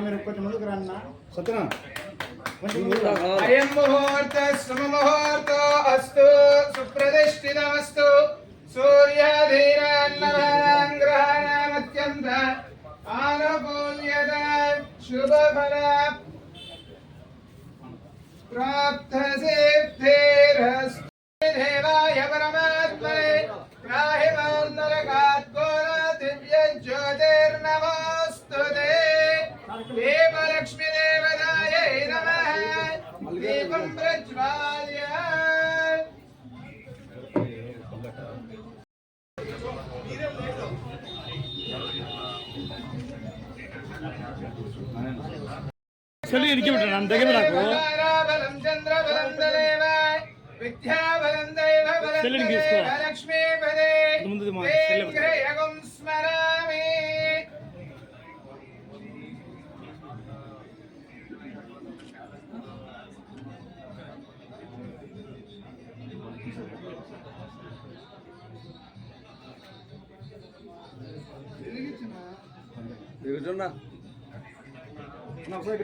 మీరు కొంచెం ముందుకు రండి సత్యనా అయం ముహూర్త సుముహూర్త అస్తు సుప్రతిష్ఠితమస్తు సూర్యాధీనాన్నగ్రహాణమత్యంత ఆనుకూల్యత శుభఫల ప్రాప్తసిద్ధిరస్తు దేవాయ పరమాత్మనే త్రాహిమాన్నరకాత్ ఘోర దివ్య జ్యోతిర్నమోస్తుతే దేవలక్ష్మీ దేవతాయై నమః దీపం ప్రజ్వాల్య చలి ఇరికి పెట్టండి అంత దగ్గర నాకు బలం చంద్రబలం దేవ విద్యాబలం దైవ బలం లక్ష్మీ పదే వేంకటయగం స్మరామి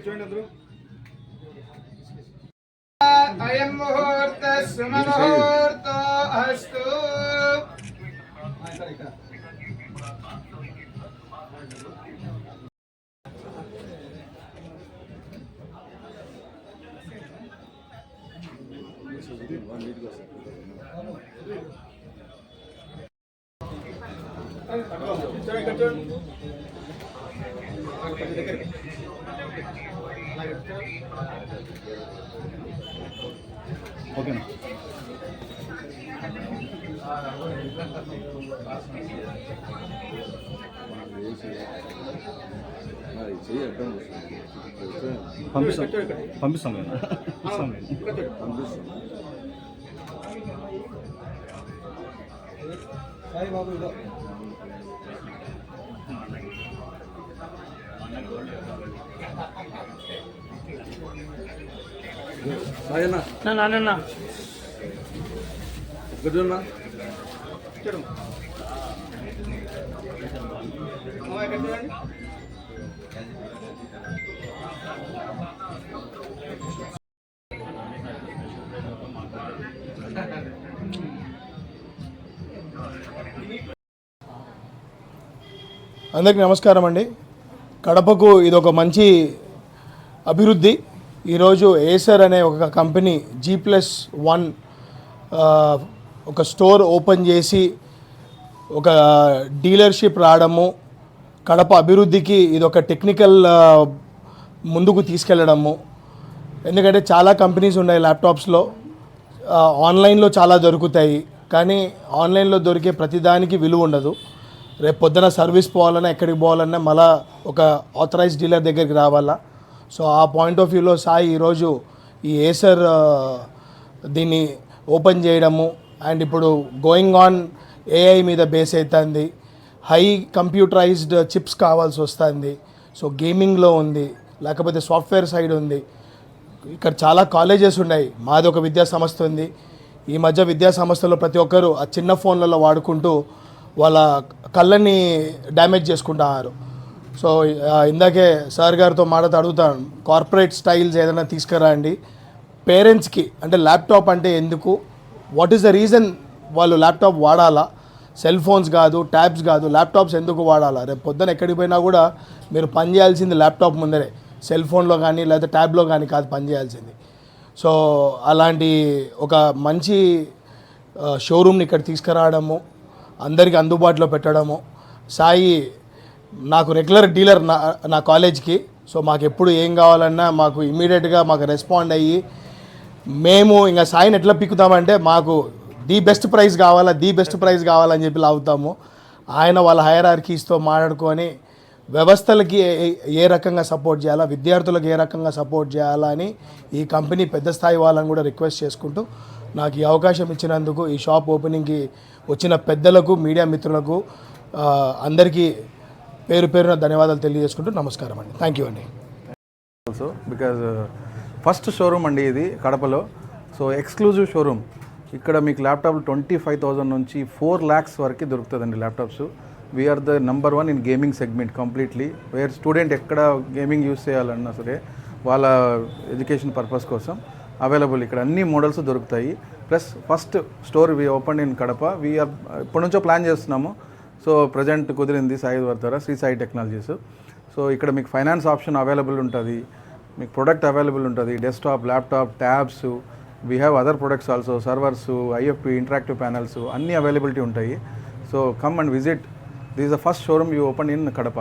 చూడండి అందరూ అయం ముహూర్త సుముహూర్త అస్తు ఓకేనా పంపిస్తాం కదా బాబు నాన్న అందరికీ నమస్కారం అండి. కడపకు ఇది ఒక మంచి అభివృద్ధి. ఈరోజు ఏసర్ అనే ఒక కంపెనీ G+1 ఒక స్టోర్ ఓపెన్ చేసి ఒక డీలర్షిప్ రావడము, కడప అభివృద్ధికి ఇది ఒక టెక్నికల్ ముందుకు తీసుకెళ్ళడము. ఎందుకంటే చాలా కంపెనీస్ ఉన్నాయి ల్యాప్టాప్స్లో, ఆన్లైన్లో చాలా దొరుకుతాయి, కానీ ఆన్లైన్లో దొరికే ప్రతిదానికి విలువ ఉండదు. రేపు పొద్దున సర్వీస్ పోవాలన్నా ఎక్కడికి పోవాలన్నా మళ్ళీ ఒక ఆథరైజ్డ్ డీలర్ దగ్గరికి రావాలా. సో ఆ పాయింట్ ఆఫ్ వ్యూలో సాయి ఈరోజు ఈ ఏసర్ దీన్ని ఓపెన్ చేయడము, అండ్ ఇప్పుడు గోయింగ్ ఆన్ ఏఐ మీద బేస్ అవుతుంది, హై కంప్యూటరైజ్డ్ చిప్స్ కావాల్సి వస్తుంది. సో గేమింగ్లో ఉంది, లేకపోతే సాఫ్ట్వేర్ సైడ్ ఉంది. ఇక్కడ చాలా కాలేజెస్ ఉన్నాయి. మాది ఒక విద్యా సంస్థ ఉంది. ఈ మధ్య విద్యా సంస్థలో ప్రతి ఒక్కరు ఆ చిన్న ఫోన్లలో వాడుకుంటూ వాళ్ళ కళ్ళని డ్యామేజ్ చేసుకుంటున్నారు. సో ఇందాకే సార్ గారితో మాట్లాడుతూ అడుగుతాను, కార్పొరేట్ స్టైల్స్ ఏదైనా తీసుకురండి పేరెంట్స్కి. అంటే ల్యాప్టాప్ అంటే ఎందుకు, వాట్ ఈస్ ద రీజన్ వాళ్ళు ల్యాప్టాప్ వాడాలా, సెల్ ఫోన్స్ కాదు, ట్యాబ్స్ కాదు, ల్యాప్టాప్స్ ఎందుకు వాడాలా? రేపు పొద్దున ఎక్కడికి పోయినా కూడా మీరు పని చేయాల్సింది ల్యాప్టాప్ ముందరే, సెల్ ఫోన్లో కానీ లేదా ట్యాబ్లో కానీ కాదు పని చేయాల్సింది. సో అలాంటి ఒక మంచి షోరూమ్ని ఇక్కడ తీసుకురావడము, అందరికీ అందుబాటులో పెట్టడము. సాయి నాకు రెగ్యులర్ డీలర్ నా కాలేజ్కి. సో మాకు ఎప్పుడు ఏం కావాలన్నా మాకు ఇమీడియట్గా మాకు రెస్పాండ్ అయ్యి, మేము ఇంకా సాయిని ఎట్లా పిక్కుతామంటే మాకు ది బెస్ట్ ప్రైజ్ కావాలని చెప్పి లాగుతాము. ఆయన వాళ్ళ హైరార్కీస్తో మాట్లాడుకొని వ్యవస్థలకి ఏ రకంగా సపోర్ట్ చేయాలా, విద్యార్థులకు ఏ రకంగా సపోర్ట్ చేయాలా అని ఈ కంపెనీ పెద్ద స్థాయి వాళ్ళని కూడా రిక్వెస్ట్ చేసుకుంటూ నాకు ఈ అవకాశం ఇచ్చినందుకు, ఈ షాప్ ఓపెనింగ్కి వచ్చిన పెద్దలకు, మీడియా మిత్రులకు అందరికీ పేరు పేరున ధన్యవాదాలు తెలియజేసుకుంటూ నమస్కారం అండి. థ్యాంక్ యూ అండి. ఆల్సో బికాజ్ ఫస్ట్ షోరూమ్ అండి ఇది కడపలో. So exclusive showroom. ఇక్కడ మీకు ల్యాప్టాప్లు 25,000 నుంచి 4 lakhs వరకు దొరుకుతుందండి laptops. We're the number 1 in gaming segment completely. Where student ఎక్కడ గేమింగ్ యూస్ చేయాలన్నా సరే వాళ్ళ ఎడ్యుకేషన్ పర్పస్ కోసం అవైలబుల్ ఇక్కడ అన్ని మోడల్స్ దొరుకుతాయి. Plus first store we open in Kadapa. We're ఇప్పటి నుంచో ప్లాన్ చేస్తున్నాము. సో ప్రజెంట్ కుదిరింది సాయి ద్వారా, శ్రీ సాయి టెక్నాలజీస్. సో ఇక్కడ మీకు ఫైనాన్స్ ఆప్షన్ అవైలబుల్ ఉంటుంది, మీకు ప్రొడక్ట్ అవైలబుల్ ఉంటుంది, desktop, laptop, tabs. We have other products also, servers, IFP, interactive panels అన్నీ అవైలబిలిటీ ఉంటాయి. So come and visit. This is the first showroom you open in Kadapa.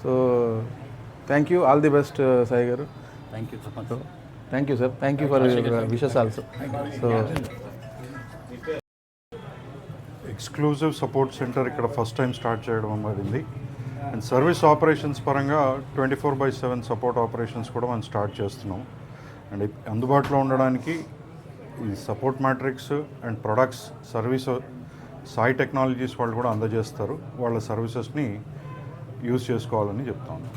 So thank you, all the best Sai గారు. Thank you. Thank you sir, thank you for wishes also. So exclusive support centre ఇక్కడ first time start చేయడం జరిగింది. And service operations పరంగా 24/7 support operations కూడా మనం start చేస్తున్నాం. And అందుబాటులో ఉండడానికి ఈ support matrix and products service Sai technologies వాళ్ళు కూడా అందజేస్తారు. వాళ్ళ సర్వీసెస్ని యూజ్ చేసుకోవాలని చెప్తాను.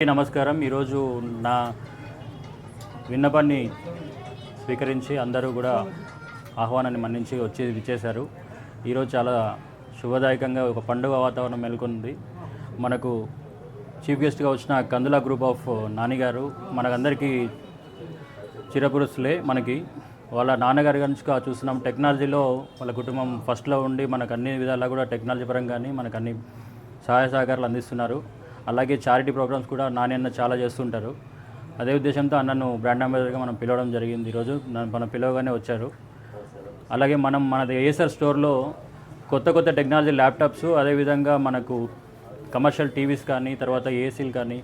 నమస్కారం. ఈరోజు నా విన్నపాన్ని స్వీకరించి అందరూ కూడా ఆహ్వానాన్ని మన్నించి వచ్చి విచ్చేశారు. ఈరోజు చాలా శుభదాయకంగా ఒక పండుగ వాతావరణం నెలకొంది. మనకు చీఫ్ గెస్ట్గా వచ్చిన కందుల గ్రూప్ ఆఫ్ నాని గారు మనకందరికీ చిరపురుషులే. మనకి వాళ్ళ నాన్నగారి నుంచి చూస్తున్నాం టెక్నాలజీలో వాళ్ళ కుటుంబం ఫస్ట్లో ఉండి మనకు అన్ని విధాలా కూడా టెక్నాలజీ పరంగానే మనకు అన్ని సహాయ సహకారాలు అందిస్తున్నారు. అలాగే చారిటీ ప్రోగ్రామ్స్ కూడా నాని అన్న చాలా చేస్తుంటారు. అదే ఉద్దేశంతో అన్నను బ్రాండ్ అంబాసిడర్గా మనం పిలవడం జరిగింది. ఈరోజు మనం పిలవగానే వచ్చారు. అలాగే మనది ఏసర్ స్టోర్లో కొత్త టెక్నాలజీ ల్యాప్టాప్స్, అదేవిధంగా మనకు కమర్షియల్ టీవీస్ కానీ, తర్వాత ఏసీలు కానీ,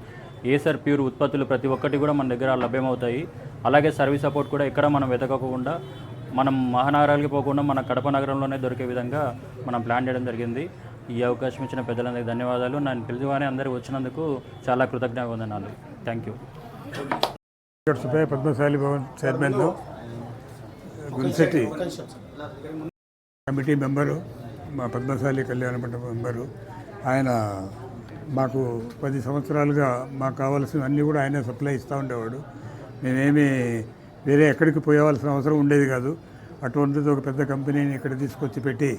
ఏసర్ ప్యూర్ ఉత్పత్తులు ప్రతి ఒక్కటి కూడా మన దగ్గర లభ్యమవుతాయి. అలాగే సర్వీస్ సపోర్ట్ కూడా ఎక్కడ మనం వెతకకుండా, మనం మహానగరాలకి పోకుండా మన కడప నగరంలోనే దొరికే విధంగా మనం ప్లాన్ చేయడం జరిగింది. ఈ అవకాశం ఇచ్చిన పెద్దలందరికీ ధన్యవాదాలు. నన్ను పిలుచుగానే అందరూ వచ్చినందుకు చాలా కృతజ్ఞతలు. Thank you. Subbaiah Padmashali Bhavan chairman, Gulshetti committee member, మా పద్మశాలి కళ్యాణ మండపం మెంబరు. ఆయన మాకు 10 సంవత్సరాలుగా మాకు కావాల్సిన అన్నీ కూడా ఆయనే సప్లై ఇస్తూ ఉండేవాడు. మేమేమి వేరే ఎక్కడికి పోయేవాల్సిన అవసరం ఉండేది కాదు. అటువంటిది ఒక పెద్ద కంపెనీని ఇక్కడ తీసుకొచ్చి పెట్టి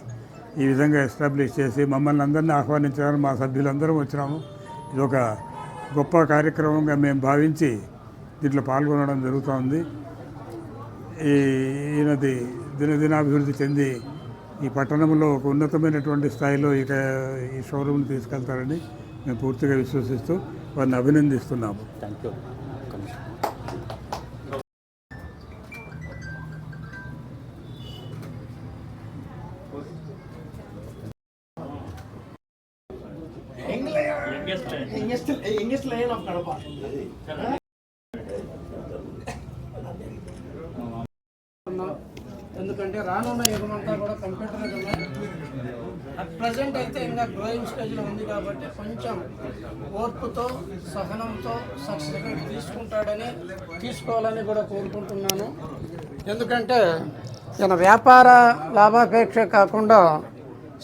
ఈ విధంగా ఎస్టాబ్లిష్ చేసి మమ్మల్ని అందరినీ ఆహ్వానించారు. మా సభ్యులందరం వచ్చినాము. ఇది ఒక గొప్ప కార్యక్రమంగా మేము భావించి దీంట్లో పాల్గొనడం జరుగుతూ. ఈయనది దినదినాభివృద్ధి చెంది ఈ పట్టణంలో ఒక ఉన్నతమైనటువంటి స్థాయిలో ఈ షోరూమ్ని తీసుకెళ్తారని మేము పూర్తిగా విశ్వసిస్తూ వారిని అభినందిస్తున్నాము. Thank you. ఎందుకంటే రానున్న యుగమంతా కూడా కంప్యూటర్ అట్ ప్రజెంట్ అయితే ఇంకా గ్రోయింగ్ స్టేజ్లో ఉంది కాబట్టి కొంచెం ఓర్పుతో సహనంతో సర్టిఫికేట్ తీసుకోవాలని కూడా కోరుకుంటున్నాను. ఎందుకంటే ఈయన వ్యాపార లాభాపేక్ష కాకుండా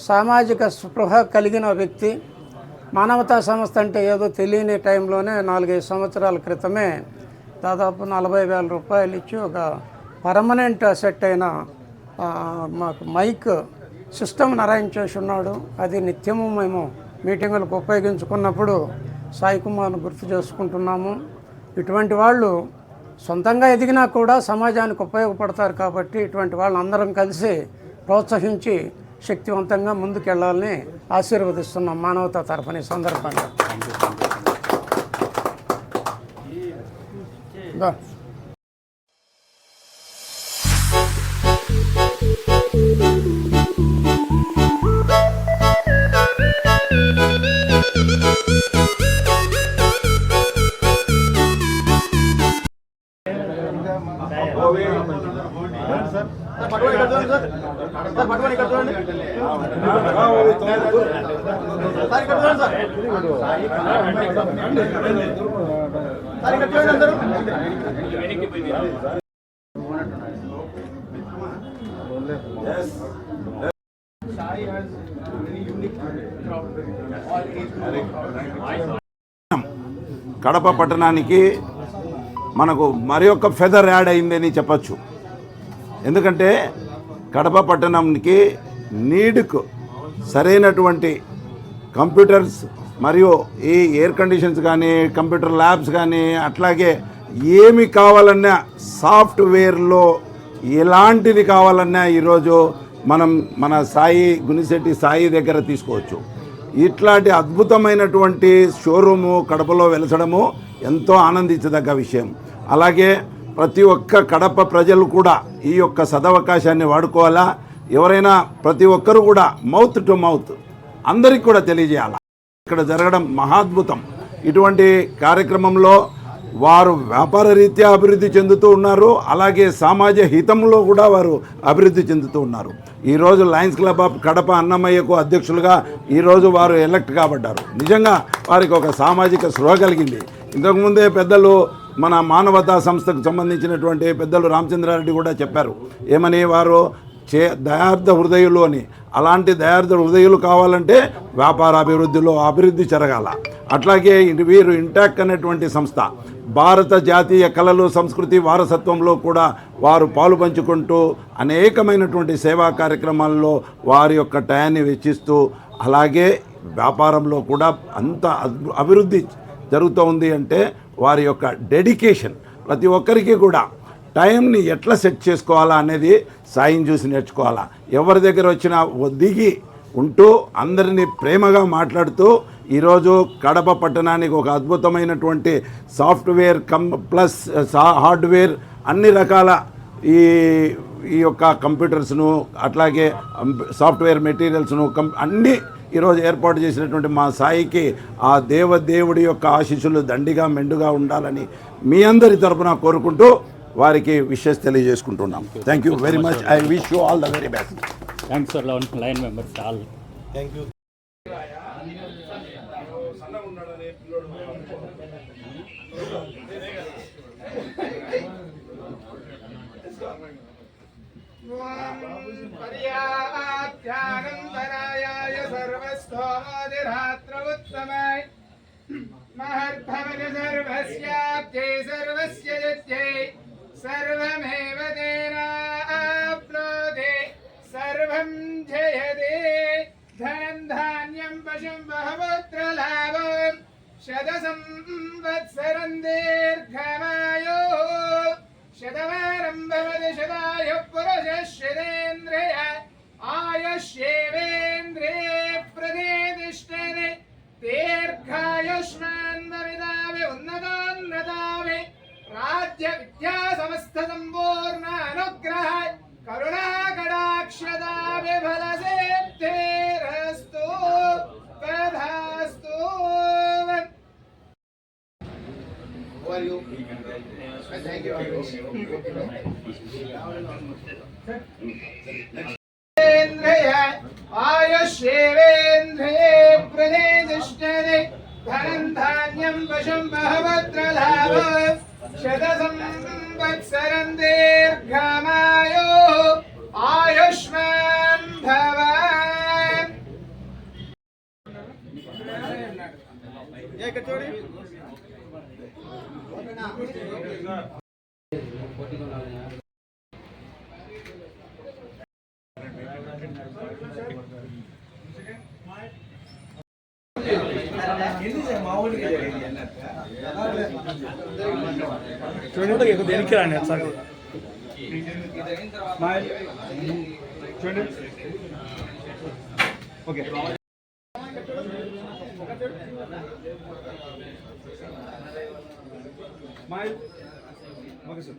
సామాజిక స్పృహ కలిగిన వ్యక్తి. మానవతా సంస్థ అంటే ఏదో తెలియని టైంలోనే 4-5 సంవత్సరాల క్రితమే దాదాపు 40,000 రూపాయలు ఇచ్చి ఒక పర్మనెంట్ సెట్ అయిన మాకు మైక్ సిస్టమ్ని అరేంజ్ చేసి ఉన్నాడు. అది నిత్యము మేము మీటింగులకు ఉపయోగించుకున్నప్పుడు సాయి కుమార్ను గుర్తు చేసుకుంటున్నాము. ఇటువంటి వాళ్ళు సొంతంగా ఎదిగినా కూడా సమాజానికి ఉపయోగపడతారు కాబట్టి ఇటువంటి వాళ్ళని అందరం కలిసి ప్రోత్సహించి శక్తివంతంగా ముందుకెళ్లాలని ఆశీర్వదిస్తున్నాం మానవతా తరఫున ఈ సందర్భంగా. కడప పట్టణానికి మనకు మరి ఒక ఫెదర్ యాడ్ అయిందని చెప్పచ్చు. ఎందుకంటే కడప పట్టణంకి నీడ్కు సరైనటువంటి కంప్యూటర్స్ మరియు ఈ ఎయిర్ కండిషన్స్ కానీ కంప్యూటర్ ల్యాబ్స్ కానీ అట్లాగే ఏమి కావాలన్నా సాఫ్ట్వేర్లో ఎలాంటిది కావాలన్నా ఈరోజు మనం మన గునిశెట్టి సాయి దగ్గర తీసుకోవచ్చు. ఇట్లాంటి అద్భుతమైనటువంటి షోరూము కడపలో వెలసడము ఎంతో ఆనందించదగ్గ విషయం. అలాగే ప్రతి ఒక్క కడప ప్రజలు కూడా ఈ యొక్క సదవకాశాన్ని వాడుకోవాలా. ఎవరైనా ప్రతి ఒక్కరు కూడా మౌత్ టు మౌత్ అందరికి కూడా తెలియజేయాలి. ఇక్కడ జరగడం మహాద్భుతం. ఇటువంటి కార్యక్రమంలో వారు వ్యాపార రీత్యా అభివృద్ధి చెందుతూ ఉన్నారు, అలాగే సమాజ హితంలో కూడా వారు అభివృద్ధి చెందుతూ ఉన్నారు. ఈరోజు లయన్స్ క్లబ్ ఆఫ్ కడప అన్నమయ్యకు అధ్యక్షులుగా ఈరోజు వారు ఎలక్ట్ కాబడ్డారు. నిజంగా వారికి ఒక సామాజిక స్పృహ కలిగింది. ఇంతకుముందే పెద్దలు మన మానవతా సంస్థకు సంబంధించినటువంటి పెద్దలు రామచంద్రారెడ్డి కూడా చెప్పారు ఏమని, వారు దయార్థ హృదయులు అని. అలాంటి దయార్థ హృదయులు కావాలంటే వ్యాపార అభివృద్ధి జరగాల. అట్లాగే వీరు ఇంటాక్ అనేటువంటి సంస్థ భారత జాతీయ కళలు సంస్కృతి వారసత్వంలో కూడా వారు పాలు పంచుకుంటూ అనేకమైనటువంటి సేవా కార్యక్రమాల్లో వారి యొక్క టయాన్ని వెచ్చిస్తూ, అలాగే వ్యాపారంలో కూడా అంత అభివృద్ధి జరుగుతూ ఉంది. అంటే వారి యొక్క డెడికేషన్, ప్రతి ఒక్కరికి కూడా టైంని ఎట్లా సెట్ చేసుకోవాలా అనేది సాయిని చూసి నేర్చుకోవాలా. ఎవరి దగ్గర వచ్చినా దిగి ఉంటూ అందరినీ ప్రేమగా మాట్లాడుతూ ఈరోజు కడప పట్టణానికి ఒక అద్భుతమైనటువంటి సాఫ్ట్వేర్ ప్లస్ హార్డ్వేర్ అన్ని రకాల ఈ యొక్క కంప్యూటర్స్ను అట్లాగే సాఫ్ట్వేర్ మెటీరియల్స్ను అన్నీ ఈరోజు ఏర్పాటు చేసినటువంటి మా సాయికి ఆ దేవుడి యొక్క ఆశీస్సులు దండిగా మెండుగా ఉండాలని మీ అందరి తరపున కోరుకుంటూ వారికి విషెస్ తెలియజేసుకుంటున్నాం. Thank you very much. I wish you all the very best. Thanks for line members all. Thank you. పర్యాప్త్యానంతరాయాయ సర్వస్థోమోదిరాత్రవుత్తమాయ మహర్భవతి సర్వస్యాప్త్యై సర్వస్య యజ్ఞై సర్వమేవ తేనాప్నోతి సర్వం జయతే ధనం ధాన్యం పశుం బహుపుత్రలాభం శతసంవత్సరం దీర్ఘమాయో శతమానం భవతి శతాయుః పురుషः శతేంద్రియ ఆయుష్యేవేంద్రియే ప్రతిష్ఠతే దీర్ఘాయుష్మాన్ భవితామి ఉన్నతోన్నతామి రాజ్య విద్యా సమస్త సంపూర్ణ అనుగ్రహ కరుణా కటాక్షతామి ఫలసిద్ధిరస్తు తథాస్తు. ఆయుష్యేవేంద్రియే ప్రతిష్ఠతే ధనం ధాన్యం పశుం బహుపుత్రలాభం శతసంవత్సరం దీర్ఘమాయో ఆయుష్మాన్ భవ. చూడండి దేనికి రాని సార్ చూడండి. Okay smile. Okay sir.